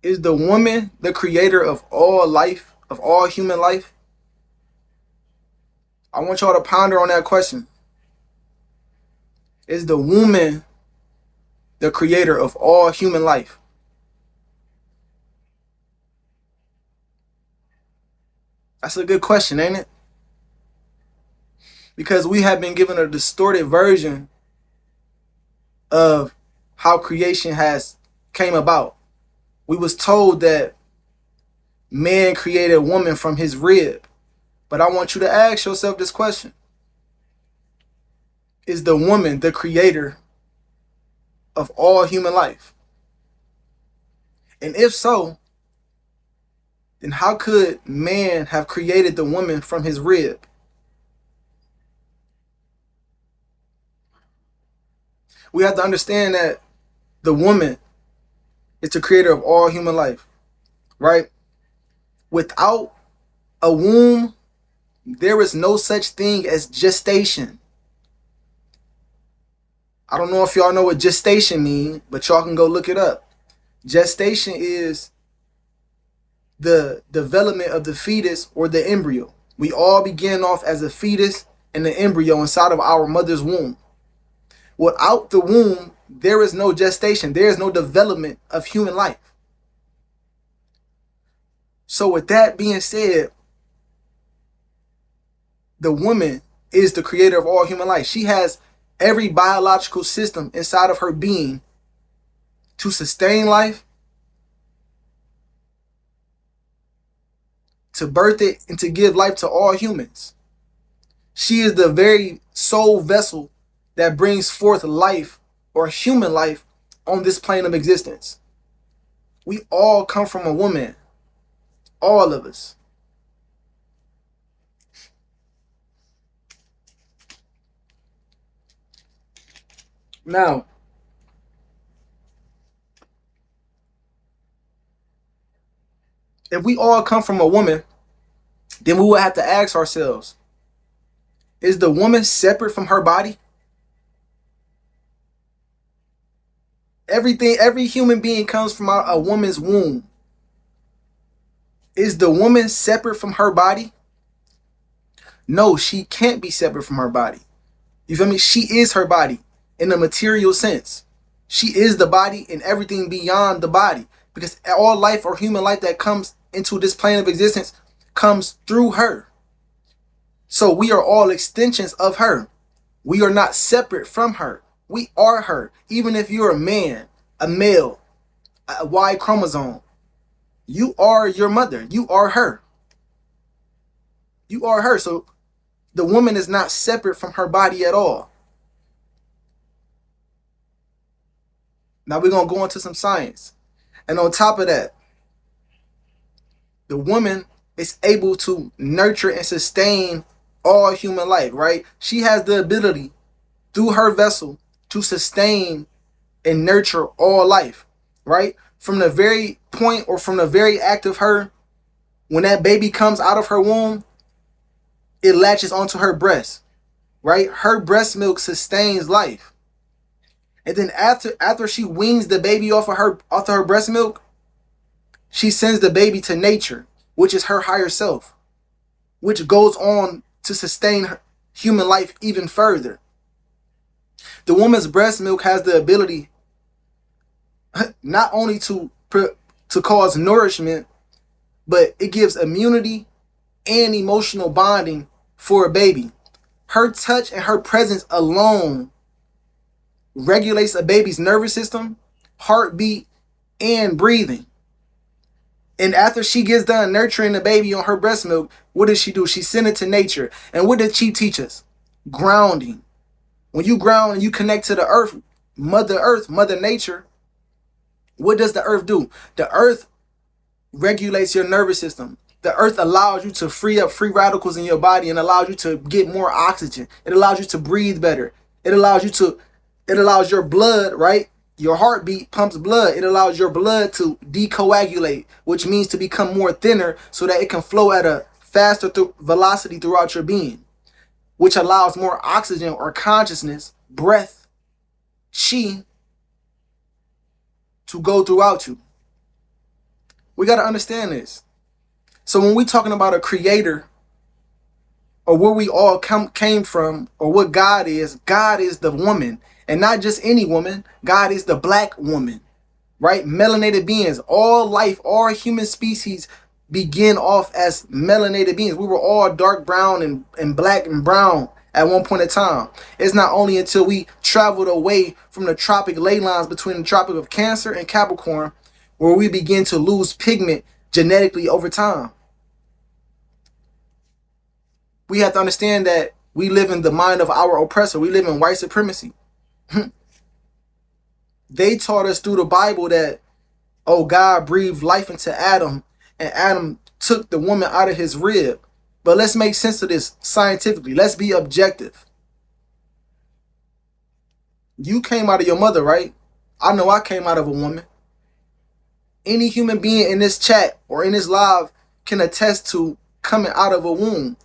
Is the woman the creator of all life, of all human life? I want y'all to ponder on that question. Is the woman the creator of all human life? That's a good question, ain't it? Because we have been given a distorted version of how creation has came about. We was told that man created woman from his rib. But I want you to ask yourself this question. Is the woman the creator of all human life? And if so, then how could man have created the woman from his rib? We have to understand that the woman is the creator of all human life, right? Without a womb, there is no such thing as gestation. I don't know if y'all know what gestation means, but y'all can go look it up. Gestation is the development of the fetus or the embryo. We all begin off as a fetus and the embryo inside of our mother's womb. Without the womb, there is no gestation. There is no development of human life. So with that being said, the woman is the creator of all human life. She has every biological system inside of her being to sustain life, to birth it, and to give life to all humans. She is the very sole vessel that brings forth life or human life on this plane of existence. We all come from a woman. All of us. Now, if we all come from a woman, then we would have to ask ourselves, is the woman separate from her body? Every human being comes from a woman's womb. Is the woman separate from her body? No, she can't be separate from her body. You feel me? She is her body in the material sense. She is the body and everything beyond the body. Because all life or human life that comes into this plane of existence comes through her. So we are all extensions of her. We are not separate from her. We are her. Even if you're a man, a male, a Y chromosome, you are your mother. You are her. You are her. So the woman is not separate from her body at all. Now we're going to go into some science. And on top of that, the woman is able to nurture and sustain all human life, right? She has the ability through her vessel to sustain and nurture all life, right? From the very point or from the very act of her, when that baby comes out of her womb, it latches onto her breast, right? Her breast milk sustains life. And then after she weans the baby off of her breast milk, she sends the baby to nature, which is her higher self, which goes on to sustain human life even further. The woman's breast milk has the ability not only to cause nourishment, but it gives immunity and emotional bonding for a baby. Her touch and her presence alone regulates a baby's nervous system, heartbeat, and breathing. And after she gets done nurturing the baby on her breast milk, what does she do? She sends it to nature. And what did she teach us? Grounding. When you ground and you connect to the earth, Mother Nature, what does the earth do? The earth regulates your nervous system. The earth allows you to free up free radicals in your body and allows you to get more oxygen. It allows you to breathe better. It allows your blood, right? Your heartbeat pumps blood. It allows your blood to decoagulate, which means to become more thinner so that it can flow at a faster velocity throughout your being, which allows more oxygen or consciousness, breath, chi, to go throughout you. We got to understand this. So when we talking about a creator, or where we all came from, or what God is the woman. And not just any woman. God is the black woman, right? Melanated beings. All life, all human species begin off as melanated beings. We were all dark brown and black and brown at one point in time. It's not only until we traveled away from the tropic ley lines between the Tropic of Cancer and Capricorn where we begin to lose pigment genetically over time. We have to understand that we live in the mind of our oppressor. We live in white supremacy. They taught us through the Bible that, oh, God breathed life into Adam, and Adam took the woman out of his rib. But let's make sense of this scientifically. Let's be objective. You came out of your mother, right? I know I came out of a woman. Any human being in this chat or in this live can attest to coming out of a womb.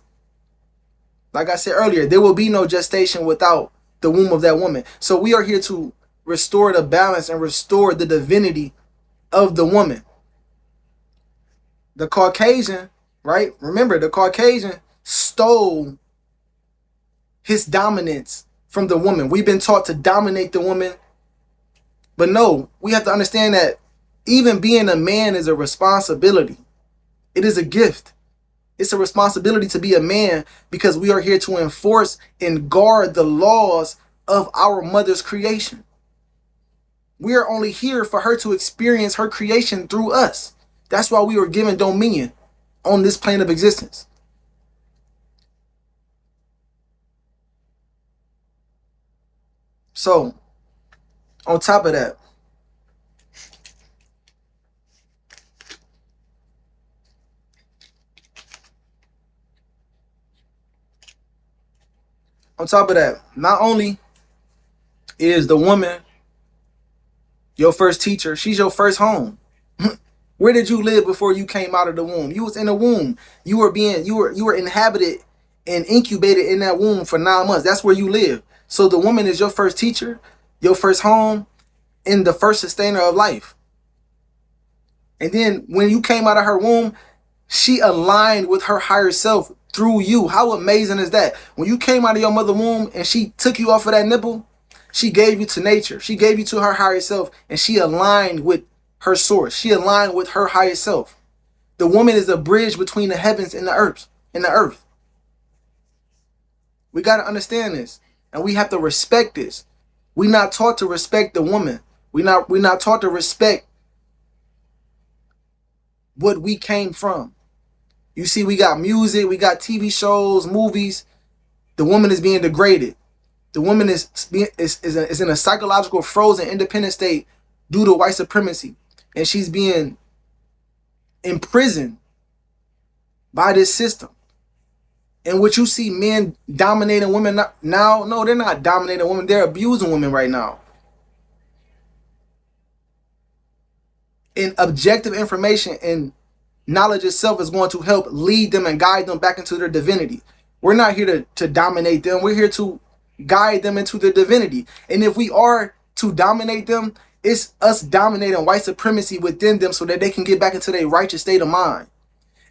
Like I said earlier, there will be no gestation without the womb of that woman. So we are here to restore the balance and restore the divinity of the woman. The Caucasian, right? Remember, the Caucasian stole his dominance from the woman. We've been taught to dominate the woman. But no, we have to understand that even being a man is a responsibility. It is a gift. It's a responsibility to be a man because we are here to enforce and guard the laws of our mother's creation. We are only here for her to experience her creation through us. That's why we were given dominion on this plane of existence. So, on top of that, not only is the woman your first teacher, she's your first home. Where did you live before you came out of the womb? You was in the womb. You were inhabited and incubated in that womb for 9 months. That's where you live. So the woman is your first teacher, your first home, and the first sustainer of life. And then when you came out of her womb, she aligned with her higher self through you. How amazing is that? When you came out of your mother womb and she took you off of that nipple, she gave you to nature. She gave you to her higher self, and she aligned with her source. She aligned with her higher self. The woman is a bridge between the heavens and the earth. We got to understand this, and we have to respect this. We're not taught to respect the woman. We're not taught to respect what we came from. You see, we got music, we got TV shows, movies. The woman is being degraded. The woman is in a psychological frozen independent state due to white supremacy. And she's being imprisoned by this system. And what you see men dominating women now, no, they're not dominating women. They're abusing women right now. And objective information and knowledge itself is going to help lead them and guide them back into their divinity. We're not here to dominate them. We're here to guide them into their divinity. And if we are to dominate them, it's us dominating white supremacy within them so that they can get back into their righteous state of mind.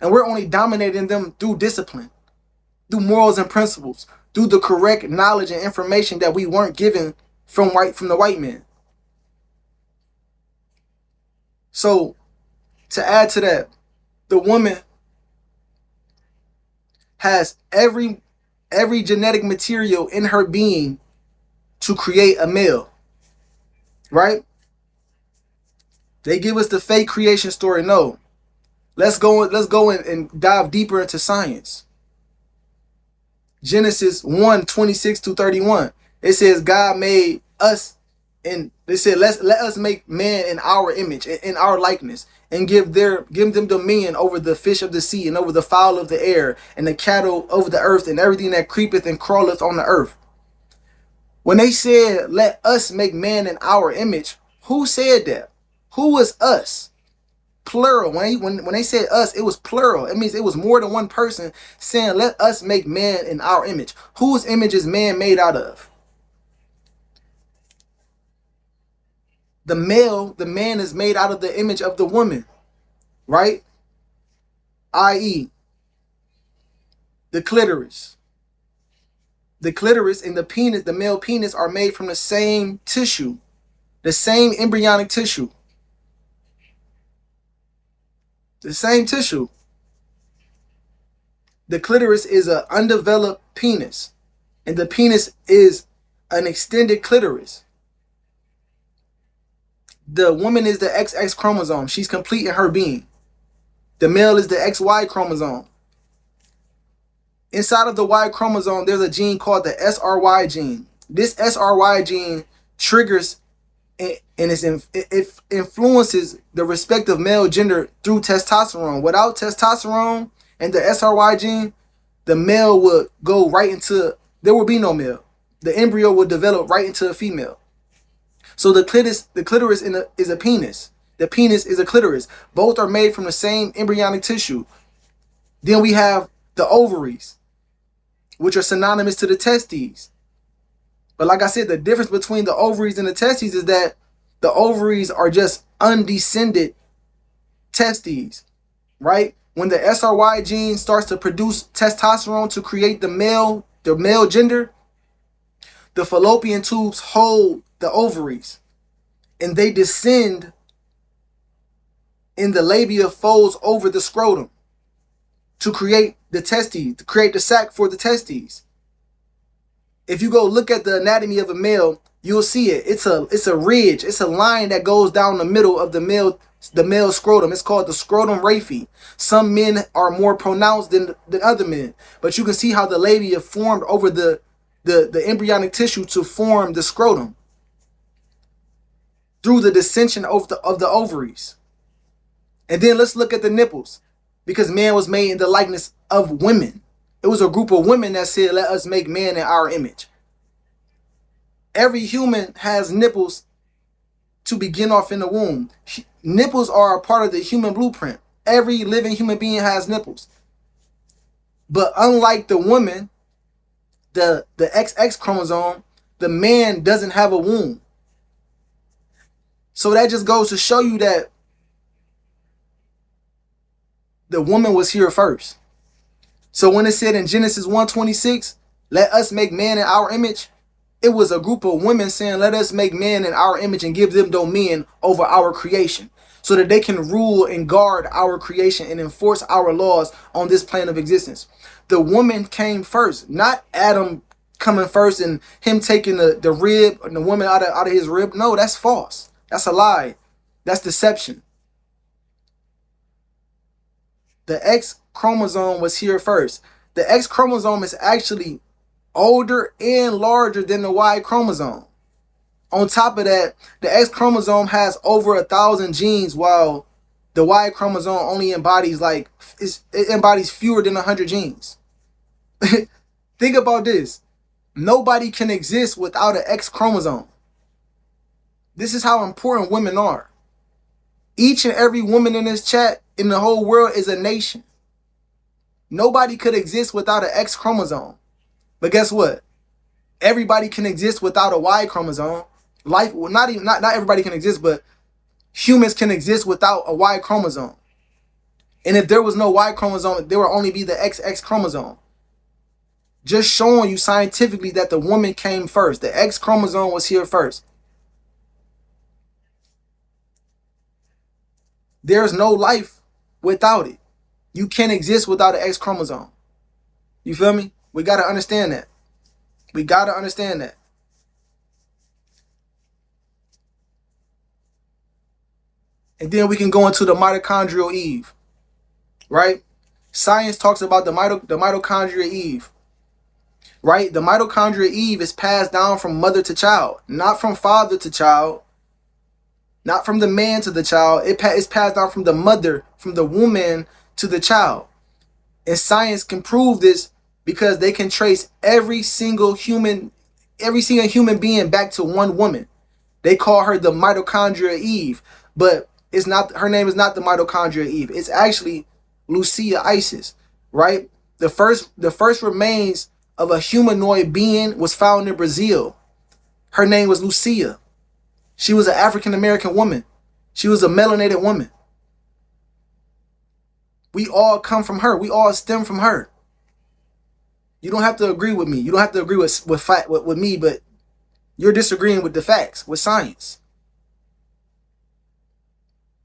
And we're only dominating them through discipline, through morals and principles, through the correct knowledge and information that we weren't given from the white man. So, to add to that, the woman has every genetic material in her being to create a male. Right? They give us the fake creation story. No. Let's go and dive deeper into science. Genesis 1:26-31. It says God made us, and they said let us make man in our image, in our likeness, and give them dominion over the fish of the sea, and over the fowl of the air, and the cattle over the earth, and everything that creepeth and crawleth on the earth. When they said let us make man in our image, who said that? Who was us? Plural. When they said us, it was plural. It means it was more than one person saying let us make man in our image. Whose image is man made out of? The man is made out of the image of the woman. right? I.e., the clitoris. The clitoris and the penis, the male penis, are made from the same tissue, the same embryonic tissue, the same tissue. The clitoris is an undeveloped penis, and the penis is an extended clitoris. The woman is the XX chromosome. She's complete in her being. The male is the XY chromosome. Inside of the Y chromosome, there's a gene called the SRY gene. This SRY gene triggers and it influences the respective male gender through testosterone. Without testosterone and the SRY gene, the male would go right into, there would be no male. The embryo would develop right into a female. So the clitoris is a penis. The penis is a clitoris. Both are made from the same embryonic tissue. Then we have the ovaries, which are synonymous to the testes. But like I said, the difference between the ovaries and the testes is that the ovaries are just undescended testes, right? When the SRY gene starts to produce testosterone to create the male gender, the fallopian tubes hold the ovaries, and they descend in the labia folds over the scrotum to create the testes, to create the sac for the testes. If you go look at the anatomy of a male, you'll see it. It's a ridge. It's a line that goes down the middle of the male scrotum. It's called the scrotum raphe. Some men are more pronounced than other men, but you can see how the labia formed over the embryonic tissue to form the scrotum through the dissension of the ovaries. And then let's look at the nipples, because man was made in the likeness of women. It was a group of women that said, let us make man in our image. Every human has nipples to begin off in the womb. Nipples are a part of the human blueprint. Every living human being has nipples. But unlike the woman, the XX chromosome, the man doesn't have a womb. So that just goes to show you that the woman was here first. So when it said in Genesis 1:26, let us make man in our image, it was a group of women saying, let us make man in our image and give them dominion over our creation, so that they can rule and guard our creation and enforce our laws on this plane of existence. The woman came first, not Adam coming first and him taking the rib and the woman out of his rib. No, that's false. That's a lie. That's deception. The X chromosome was here first. The X chromosome is actually older and larger than the Y chromosome. On top of that, the X chromosome has over 1,000 genes, while the Y chromosome only embodies fewer than 100 genes. Think about this. Nobody can exist without an X chromosome. This is how important women are. Each and every woman in this chat in the whole world is a nation. Nobody could exist without an X chromosome. But guess what? Everybody can exist without a Y chromosome. Not everybody can exist, but humans can exist without a Y chromosome. And if there was no Y chromosome, there would only be the XX chromosome. Just showing you scientifically that the woman came first. The X chromosome was here first. There's no life without it. You can't exist without an X chromosome. You feel me? We got to understand that. We got to understand that. And then we can go into the mitochondrial Eve, right? Science talks about the mitochondrial Eve, right? The mitochondrial Eve is passed down from mother to child, not from father to child, not from the man to the child. It's passed down from the mother, from the woman to the child. And science can prove this because they can trace every single human being back to one woman. They call her the mitochondria Eve, but it's not, her name is not the mitochondria Eve. It's actually Lucia Isis, right? The first remains of a humanoid being was found in Brazil. Her name was Lucia. She was an African American woman. She was a melanated woman. We all come from her. We all stem from her. You don't have to agree with me. You don't have to agree with me, but you're disagreeing with the facts, with science.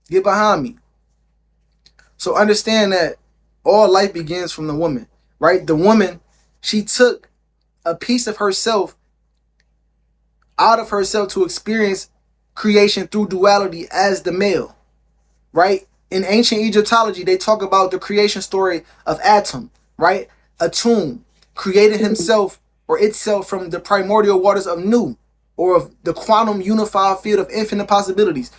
Get behind me. So understand that all life begins from the woman, right? The woman, she took a piece of herself out of herself to experience creation through duality as the male, right? In ancient Egyptology, they talk about the creation story of Atum, right? Atum created himself or itself from the primordial waters of Nu, or of the quantum unified field of infinite possibilities.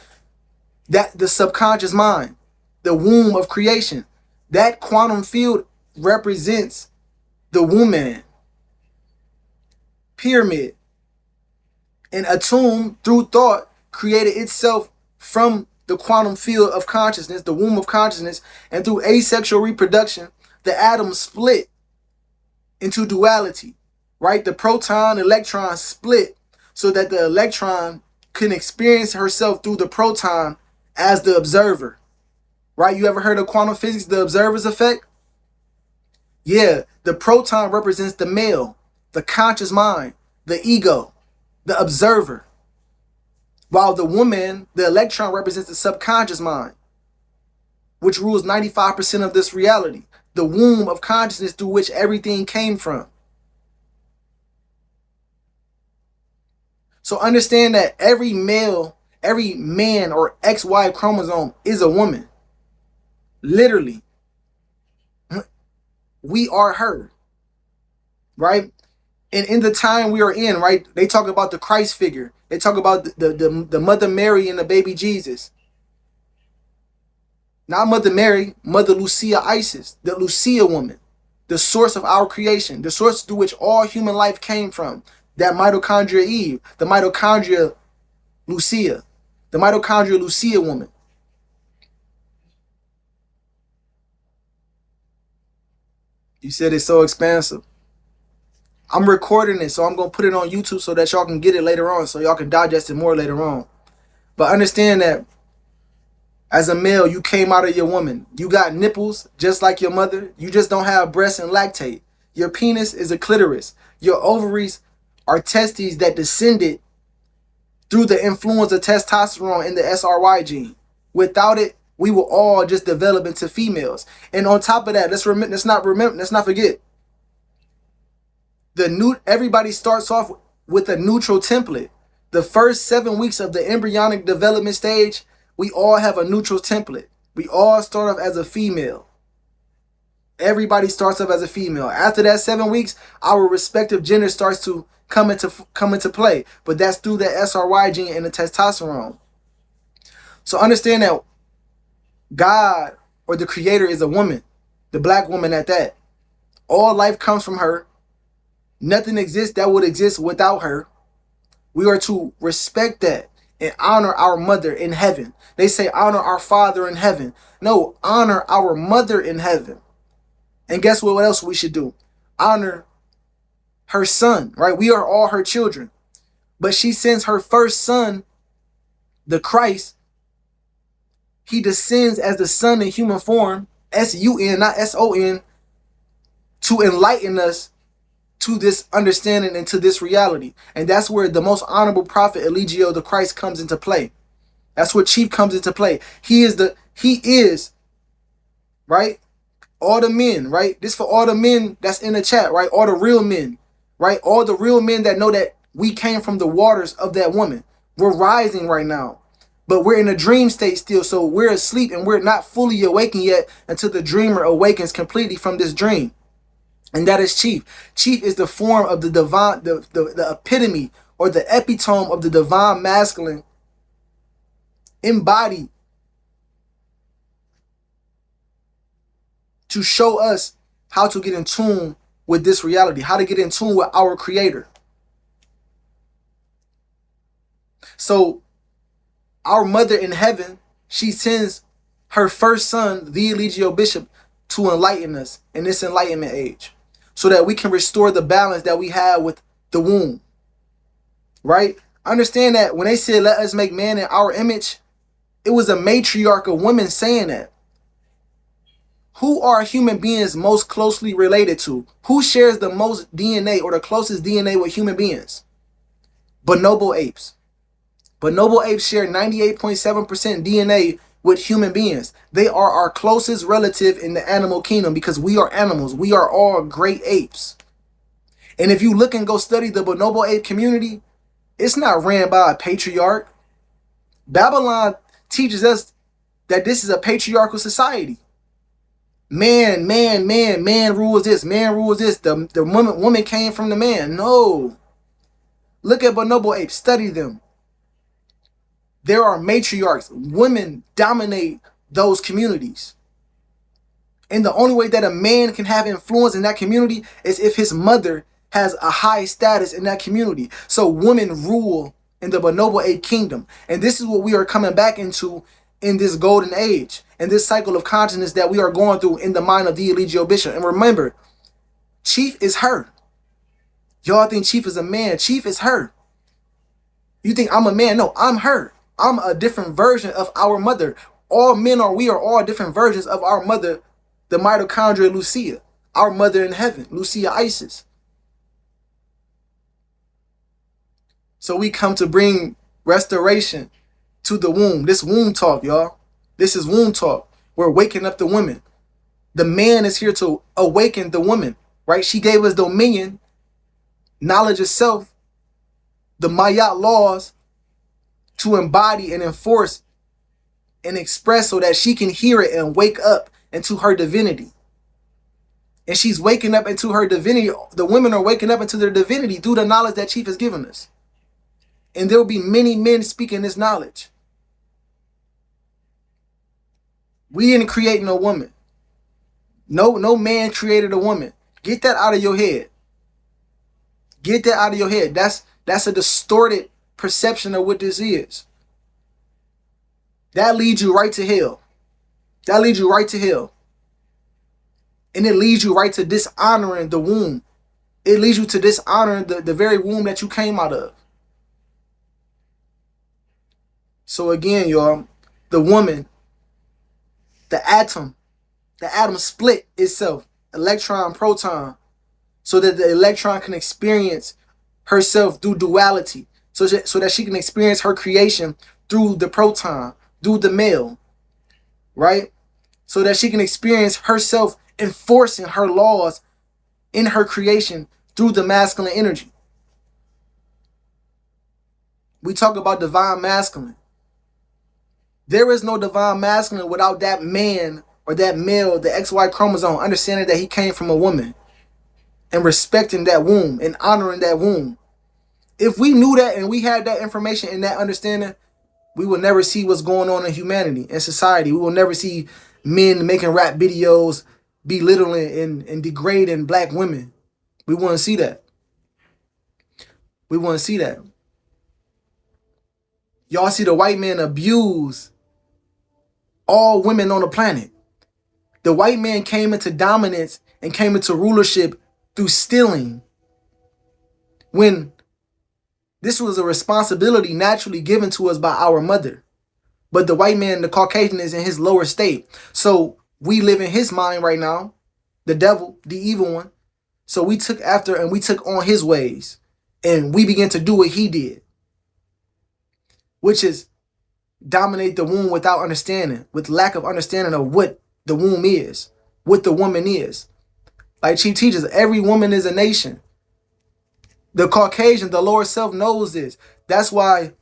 That the subconscious mind, the womb of creation, that quantum field represents the woman pyramid. And Atum, through thought, created itself from the quantum field of consciousness, the womb of consciousness, and through asexual reproduction, the atom split into duality, right? The proton, electron split so that the electron can experience herself through the proton as the observer, right? You ever heard of quantum physics, the observer's effect? Yeah, the proton represents the male, the conscious mind, the ego, the observer. While the woman, the electron, represents the subconscious mind, which rules 95% of this reality, the womb of consciousness through which everything came from. So understand that every male, every man or XY chromosome is a woman. Literally. We are her. Right? And in the time we are in, right, they talk about the Christ figure. They talk about the Mother Mary and the baby Jesus. Not Mother Mary, Mother Lucia Isis, the Lucia woman, the source of our creation, the source through which all human life came from. That mitochondria Eve, the mitochondria Lucia, the mitochondria Lucia woman. You said it's so expansive. I'm recording it, so I'm going to put it on YouTube so that y'all can get it later on, so y'all can digest it more later on. But understand that as a male, you came out of your woman. You got nipples just like your mother. You just don't have breasts and lactate. Your penis is a clitoris. Your ovaries are testes that descended through the influence of testosterone in the SRY gene. Without it, we will all just develop into females. And on top of that, let's not forget, everybody starts off with a neutral template. The first 7 weeks of the embryonic development stage, we all have a neutral template. We all start off as a female. Everybody starts off as a female. After that 7 weeks, our respective gender starts to come into play. But that's through the SRY gene and the testosterone. So understand that God or the creator is a woman. The black woman at that. All life comes from her. Nothing exists that would exist without her. We are to respect that and honor our mother in heaven. They say honor our father in heaven. No, honor our mother in heaven. And guess what else we should do? Honor her son, right? We are all her children. But she sends her first son, the Christ. He descends as the son in human form, S-U-N, not S-O-N, to enlighten us to this understanding and to this reality. And that's where the most honorable prophet, Eligio the Christ, comes into play. That's where Chief comes into play. He is, right? All the men, right? This for all the men that's in the chat, right? All the real men, right? All the real men that know that we came from the waters of that woman. We're rising right now. But we're in a dream state still, so we're asleep and we're not fully awakened yet until the dreamer awakens completely from this dream. And that is Chief. Chief is the form of the divine, the epitome or the epitome of the divine masculine embodied to show us how to get in tune with this reality, how to get in tune with our creator. So our mother in heaven, she sends her first son, the Eligio Bishop, to enlighten us in this enlightenment age so that we can restore the balance that we have with the womb. Right? Understand that when they said, let us make man in our image, it was a matriarch of women saying that. Who are human beings most closely related to? Who shares the most DNA or the closest DNA with human beings? Bonobo apes. Bonobo apes share 98.7% DNA with human beings. They are our closest relative in the animal kingdom because we are animals. We are all great apes. And if you look and go study the bonobo ape community, it's not ran by a patriarch. Babylon teaches us that this is a patriarchal society. Man rules this, man rules this. The woman came from the man. No. Look at bonobo apes, study them. There are matriarchs. Women dominate those communities. And the only way that a man can have influence in that community is if his mother has a high status in that community. So women rule in the bonobo ape kingdom. And this is what we are coming back into in this golden age, and this cycle of consciousness that we are going through in the mind of the Eligio Bishop. And remember, Chief is her. Y'all think Chief is a man. Chief is her. You think I'm a man? No, I'm her. I'm a different version of our mother. All men are, we are all different versions of our mother, the mitochondria Lucia, our mother in heaven, Lucia Isis. So we come to bring restoration to the womb. This womb talk, y'all. This is womb talk. We're waking up the women. The man is here to awaken the woman, right? She gave us dominion, knowledge of self, the Mayat laws to embody and enforce and express so that she can hear it and wake up into her divinity. And she's waking up into her divinity. The women are waking up into their divinity through the knowledge that Chief has given us. And there will be many men speaking this knowledge. We didn't create no woman. No man created a woman. Get that out of your head. Get that out of your head. That's a distorted perception of what this is. That leads you right to hell. That leads you right to hell. And it leads you right to dishonoring the womb. It leads you to dishonoring the very womb that you came out of. So again, y'all, the woman, the atom split itself, electron, proton, so that the electron can experience herself through duality, so that she can experience her creation through the proton, through the male, right? So that she can experience herself enforcing her laws in her creation through the masculine energy. We talk about divine masculine. There is no divine masculine without that man or that male, the XY chromosome, understanding that he came from a woman and respecting that womb and honoring that womb. If we knew that and we had that information and that understanding, we will never see what's going on in humanity and society. We will never see men making rap videos belittling and degrading black women. We wouldn't see that. We wouldn't see that. Y'all see the white man abuse all women on the planet. The white man came into dominance and came into rulership through stealing, when this was a responsibility naturally given to us by our mother. But the white man, the Caucasian, is in his lower state. So we live in his mind right now, the devil, the evil one. So we took after and we took on his ways. And we began to do what he did, which is dominate the womb without understanding, with lack of understanding of what the womb is, what the woman is. Like Chief teaches, every woman is a nation. The Caucasian, the lower self, knows this. That's why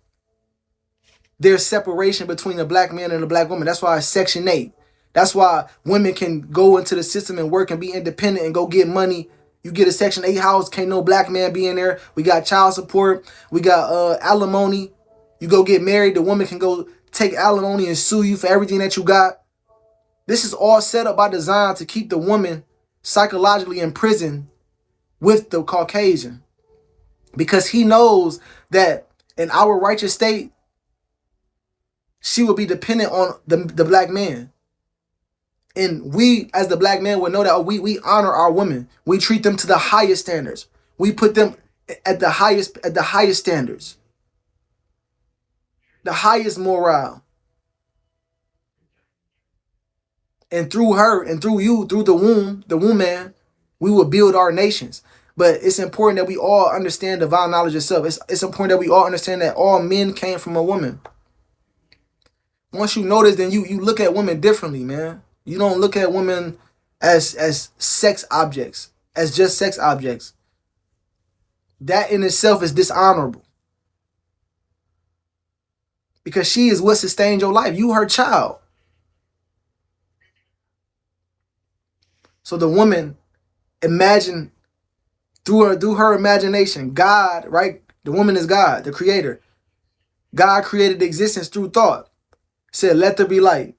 there's separation between a black man and a black woman. That's why it's Section 8. That's why women can go into the system and work and be independent and go get money. You get a Section 8 house, can't no black man be in there. We got child support. We got alimony. You go get married, the woman can go take alimony and sue you for everything that you got. This is all set up by design to keep the woman psychologically imprisoned with the Caucasian. Because he knows that in our righteous state, she will be dependent on the black man. And we, as the black man, would know that we honor our women. We treat them to the highest standards. We put them at the highest standards. The highest morale. And through her and through you, through the woman, we will build our nations. But it's important that we all understand divine knowledge itself. It's important that we all understand that all men came from a woman. Once you notice, then you look at women differently, man. You don't look at women as sex objects, as just sex objects. That in itself is dishonorable. Because she is what sustained your life. You her child. So the woman imagine through her imagination, God, right? The woman is God, the creator. God created existence through thought. Said, let there be light.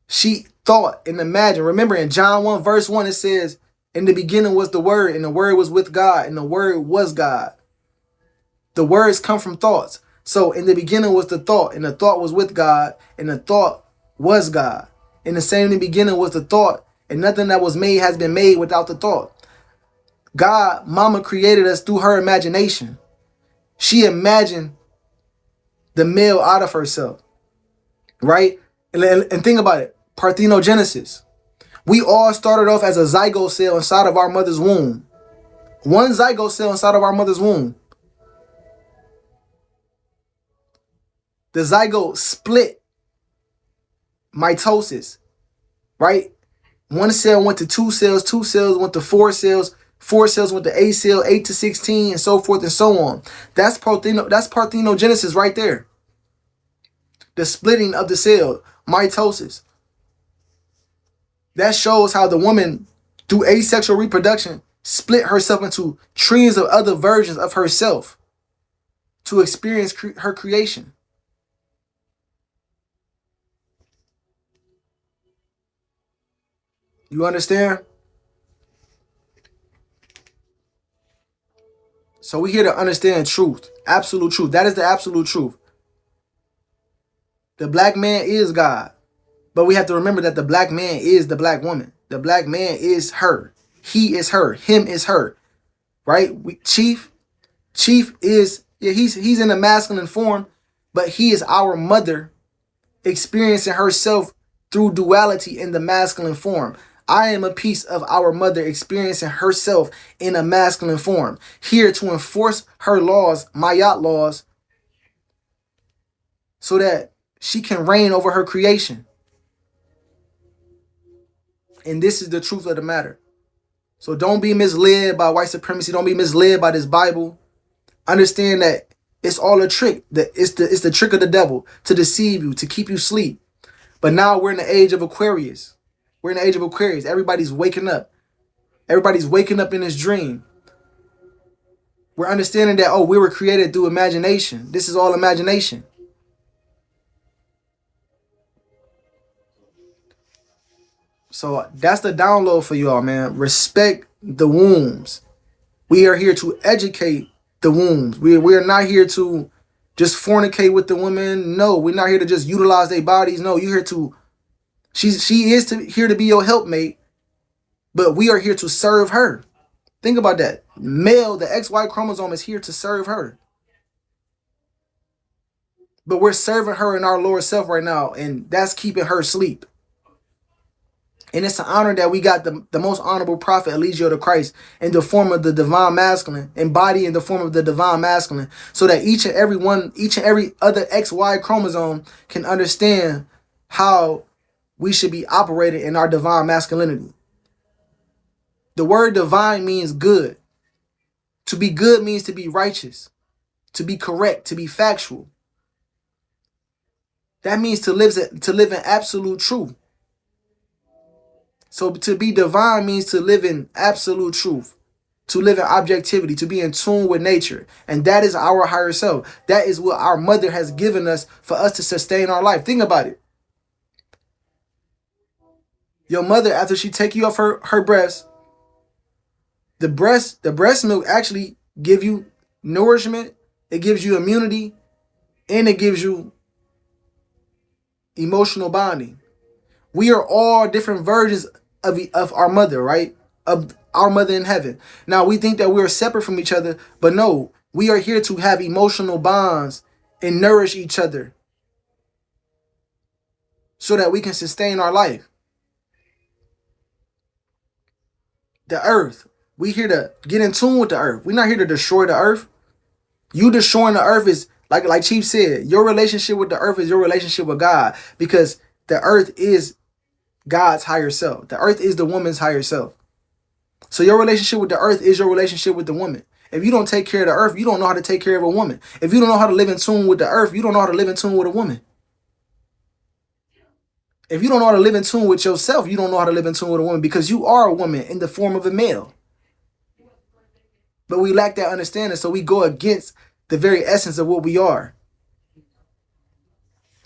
She thought and imagined. Remember in John 1, verse 1, it says, in the beginning was the Word, and the Word was with God, and the Word was God. The words come from thoughts. So in the beginning was the thought, and the thought was with God, and the thought was God. In the same in the beginning was the thought, and nothing that was made has been made without the thought. God, mama created us through her imagination. She imagined the male out of herself, right? And think about it, parthenogenesis. We all started off as a zygote cell inside of our mother's womb. One zygote cell inside of our mother's womb. The zygote split, mitosis, right? One cell went to two cells went to four cells went to 8 cells, 8 to 16, and so forth and so on. That's parthenogenesis right there. The splitting of the cell, mitosis. That shows how the woman, through asexual reproduction, split herself into trillions of other versions of herself to experience her creation. You understand? So we're here to understand truth, absolute truth. That is the absolute truth. The black man is God, but we have to remember that the black man is the black woman. The black man is her. He is her. Him is her. Right? Chief is, yeah, he's in a masculine form, but he is our mother experiencing herself through duality in the masculine form. I am a piece of our mother experiencing herself in a masculine form, here to enforce her laws, Mayat laws, so that she can reign over her creation. And this is the truth of the matter. So don't be misled by white supremacy. Don't be misled by this Bible. Understand that it's all a trick. It's the trick of the devil to deceive you, to keep you asleep. But now we're in the age of Aquarius. We're in the age of Aquarius. Everybody's waking up. Everybody's waking up in this dream. We're understanding that, oh, we were created through imagination. This is all imagination. So that's the download for y'all, man. Respect the wombs. We are here to educate the wombs. We are not here to just fornicate with the women. No, we're not here to just utilize their bodies. No, you're here to, she is here to be your helpmate, but we are here to serve her. Think about that. Male, the XY chromosome is here to serve her. But we're serving her in our lower self right now, and that's keeping her asleep. And it's an honor that we got the most honorable prophet, Eligio to Christ, in the form of the divine masculine, embodied in the form of the divine masculine, so that each and every other XY chromosome can understand how we should be operating in our divine masculinity. The word divine means good. To be good means to be righteous, to be correct, to be factual. That means to live in absolute truth. So to be divine means to live in absolute truth, to live in objectivity, to be in tune with nature. And that is our higher self. That is what our mother has given us for us to sustain our life. Think about it. Your mother, after she take you off her breast, the breast milk actually give you nourishment, it gives you immunity, and it gives you emotional bonding. We are all different versions of our mother, right? Of our mother in heaven. Now, we think that we are separate from each other, but no, we are here to have emotional bonds and nourish each other so that we can sustain our life. The earth. We here to get in tune with the earth. We're not here to destroy the earth. You destroying the earth is like Chief said, your relationship with the earth is your relationship with God, because the earth is God's higher self. The earth is the woman's higher self. So your relationship with the earth is your relationship with the woman. If you don't take care of the earth, you don't know how to take care of a woman. If you don't know how to live in tune with the earth, you don't know how to live in tune with a woman. If you don't know how to live in tune with yourself, you don't know how to live in tune with a woman, because you are a woman in the form of a male. But we lack that understanding, so we go against the very essence of what we are.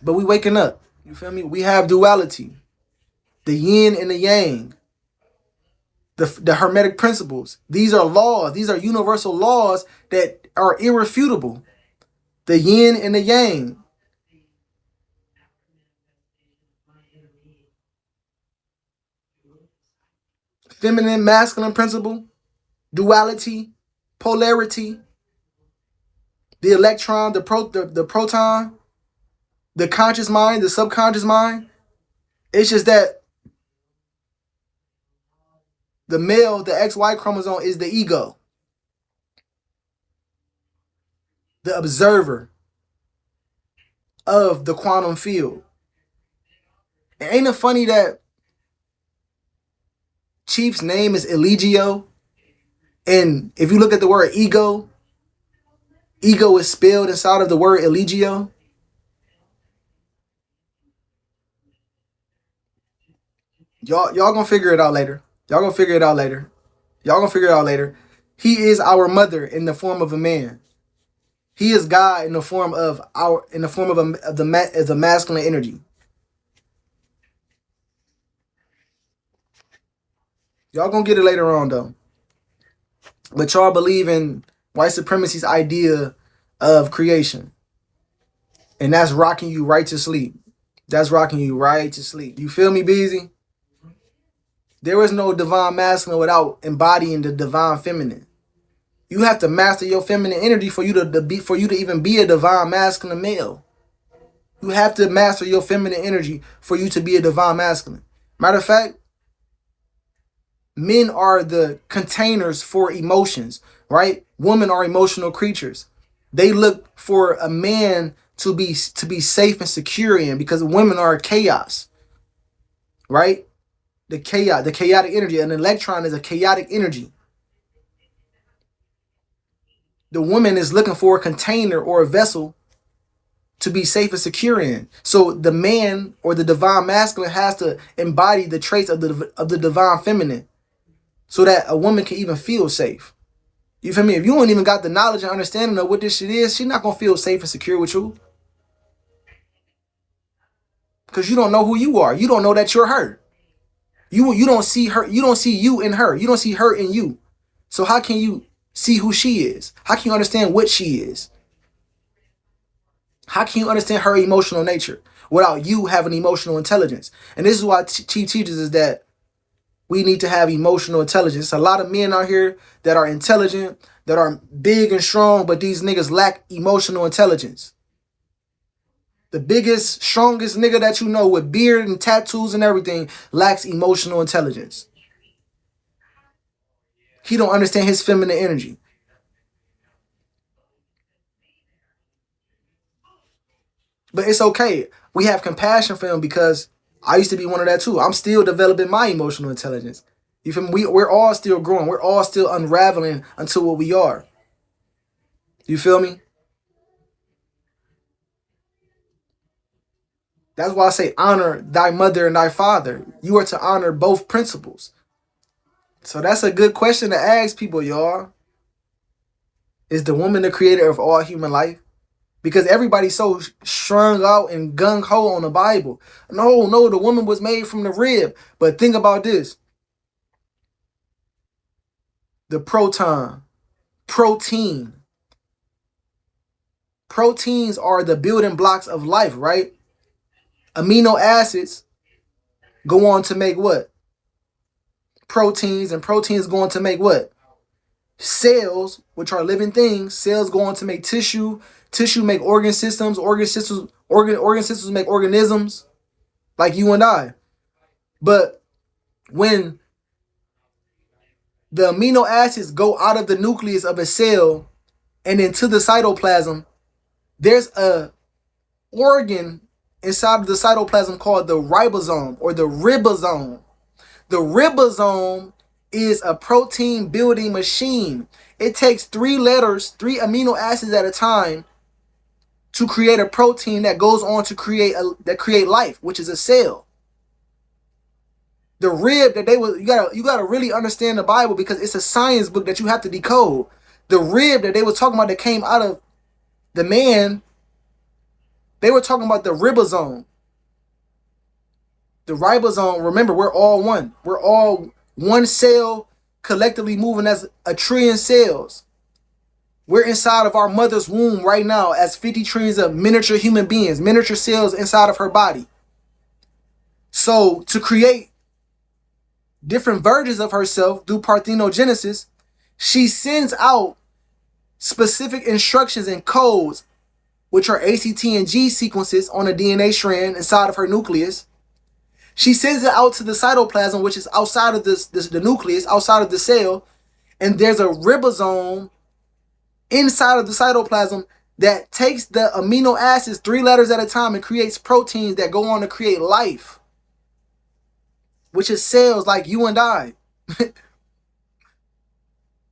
But we waking up. You feel me? We have duality. The yin and the yang. The hermetic principles. These are laws. These are universal laws that are irrefutable. The yin and the yang. Feminine, masculine principle. Duality. Polarity. The electron, the proton. The conscious mind, the subconscious mind. It's just that the male, the XY chromosome, is the ego, the observer of the quantum field. And ain't it funny that Chief's name is Eligio? And if you look at the word ego, ego is spelled inside of the word Eligio. Y'all gonna figure it out later. Y'all gonna figure it out later. Y'all gonna figure it out later. He is our mother in the form of a man. He is God in the form of the masculine energy. Y'all gonna get it later on though. But y'all believe in white supremacy's idea of creation. And that's rocking you right to sleep. That's rocking you right to sleep. You feel me, Beezy? There is no divine masculine without embodying the divine feminine. You have to master your feminine energy for you to even be a divine masculine male. You have to master your feminine energy for you to be a divine masculine. Matter of fact, men are the containers for emotions, right? Women are emotional creatures. They look for a man to be safe and secure in, because women are chaos, right? The chaotic energy. An electron is a chaotic energy. The woman is looking for a container or a vessel to be safe and secure in. So the man or the divine masculine has to embody the traits of the divine feminine, so that a woman can even feel safe. You feel me? If you don't even got the knowledge and understanding of what this shit is, she's not gonna feel safe and secure with you, because you don't know who you are. You don't know that you're her. You don't see her. You don't see you in her. You don't see her in you. So how can you see who she is? How can you understand what she is? How can you understand her emotional nature without you having emotional intelligence? And this is why Chief teaches us that we need to have emotional intelligence. A lot of men out here that are intelligent, that are big and strong, but these niggas lack emotional intelligence. The biggest, strongest nigga that you know with beard and tattoos and everything lacks emotional intelligence. He don't understand his feminine energy. But it's okay. We have compassion for him, because I used to be one of that too. I'm still developing my emotional intelligence. You feel me? We're all still growing. We're all still unraveling until what we are. You feel me? That's why I say honor thy mother and thy father. You are to honor both principles. So that's a good question to ask people, y'all. Is the woman the creator of all human life? Because everybody's so strung out and gung ho on the Bible. No, the woman was made from the rib. But think about this: the protein. Proteins are the building blocks of life, right? Amino acids go on to make what? Proteins, and proteins go on to make what? Cells, which are living things. Cells go on to make tissue. Tissue make organ systems. Organ systems make organisms, like you and I. But when The amino acids go out of the nucleus of a cell and into the cytoplasm. There's a organ inside of the cytoplasm called the ribosome or the ribosome. The ribosome is a protein building machine. It takes 3 amino acids at a time to create a protein that goes on to create life, which is a cell. The rib that you gotta really understand the Bible because it's a science book that you have to decode. The rib that they were talking about that came out of the man, they were talking about the ribosome. The ribosome, remember, we're all one. We're all one cell collectively moving as a trillion cells. We're inside of our mother's womb right now as 50 trillions of miniature human beings, miniature cells inside of her body. So to create different versions of herself through parthenogenesis, she sends out specific instructions and codes, which are ACT and G sequences on a DNA strand inside of her nucleus. She sends it out to the cytoplasm, which is outside of the nucleus, outside of the cell, and there's a ribosome inside of the cytoplasm that takes the amino acids 3 letters at a time and creates proteins that go on to create life, which is cells like you and I.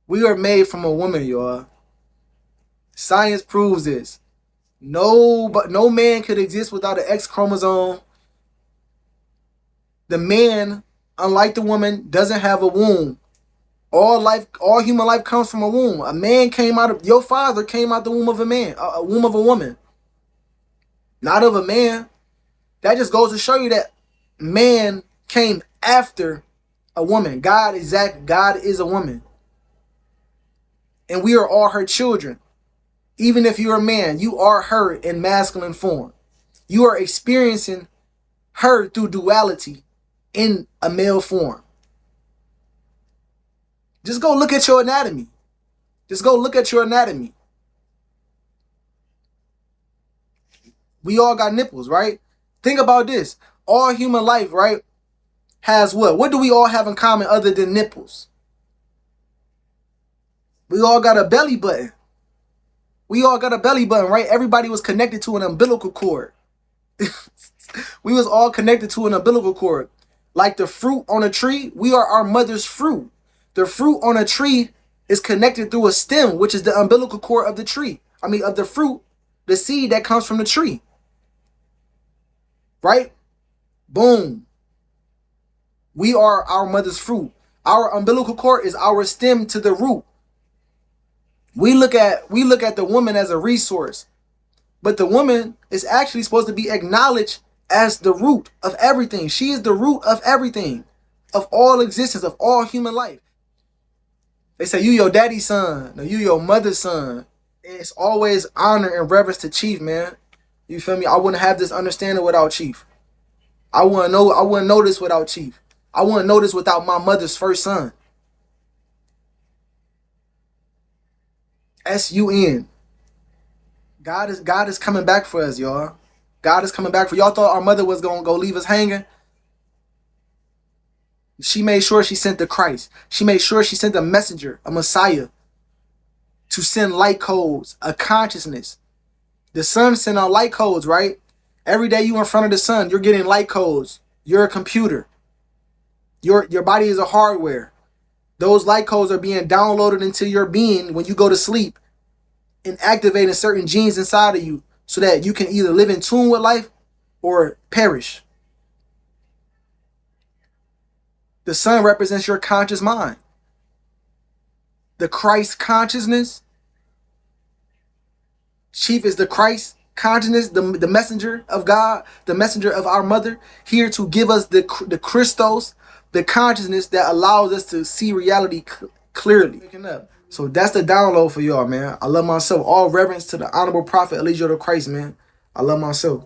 We are made from a woman, y'all. Science proves this. No man could exist without an X chromosome. The man, unlike the woman, doesn't have a womb. All human life comes from a womb. A man your father came out the womb of a man, a womb of a woman, not of a man. That just goes to show you that man came after a woman. God is a woman. And we are all her children. Even if you're a man, you are her in masculine form. You are experiencing her through duality in a male form. Just go look at your anatomy. Just go look at your anatomy. We all got nipples, right? Think about this. All human life, right, has what? What do we all have in common other than nipples? We all got a belly button. We all got a belly button, right? Everybody was connected to an umbilical cord. We was all connected to an umbilical cord. Like the fruit on a tree, we are our mother's fruit. The fruit on a tree is connected through a stem, which is the umbilical cord of the tree. Of the fruit, the seed that comes from the tree. Right? Boom. We are our mother's fruit. Our umbilical cord is our stem to the root. We look at the woman as a resource, but the woman is actually supposed to be acknowledged as the root of everything. She is the root of everything, of all existence, of all human life. They say you your daddy's son, no, you your mother's son. It's always honor and reverence to Chief, man. You feel me? I wouldn't have this understanding without Chief. I wouldn't know this without Chief. I wouldn't know this without my mother's first son. S-U-N. God is coming back for us, y'all. God is coming back for y'all. Thought our mother was gonna go leave us hanging. She made sure she sent the Christ. She made sure she sent a messenger, a Messiah, to send light codes, a consciousness. The sun sent out light codes, right? Every day you in front of the sun, you're getting light codes. You're a computer. Your body is a hardware. Those light codes are being downloaded into your being when you go to sleep and activating certain genes inside of you so that you can either live in tune with life or perish. The sun represents your conscious mind. The Christ consciousness. Chief is the Christ consciousness, the messenger of God, the messenger of our mother, here to give us the Christos, the consciousness that allows us to see reality clearly. So that's the download for y'all, man. I love myself. All reverence to the honorable prophet, Elijah of Christ, man. I love myself.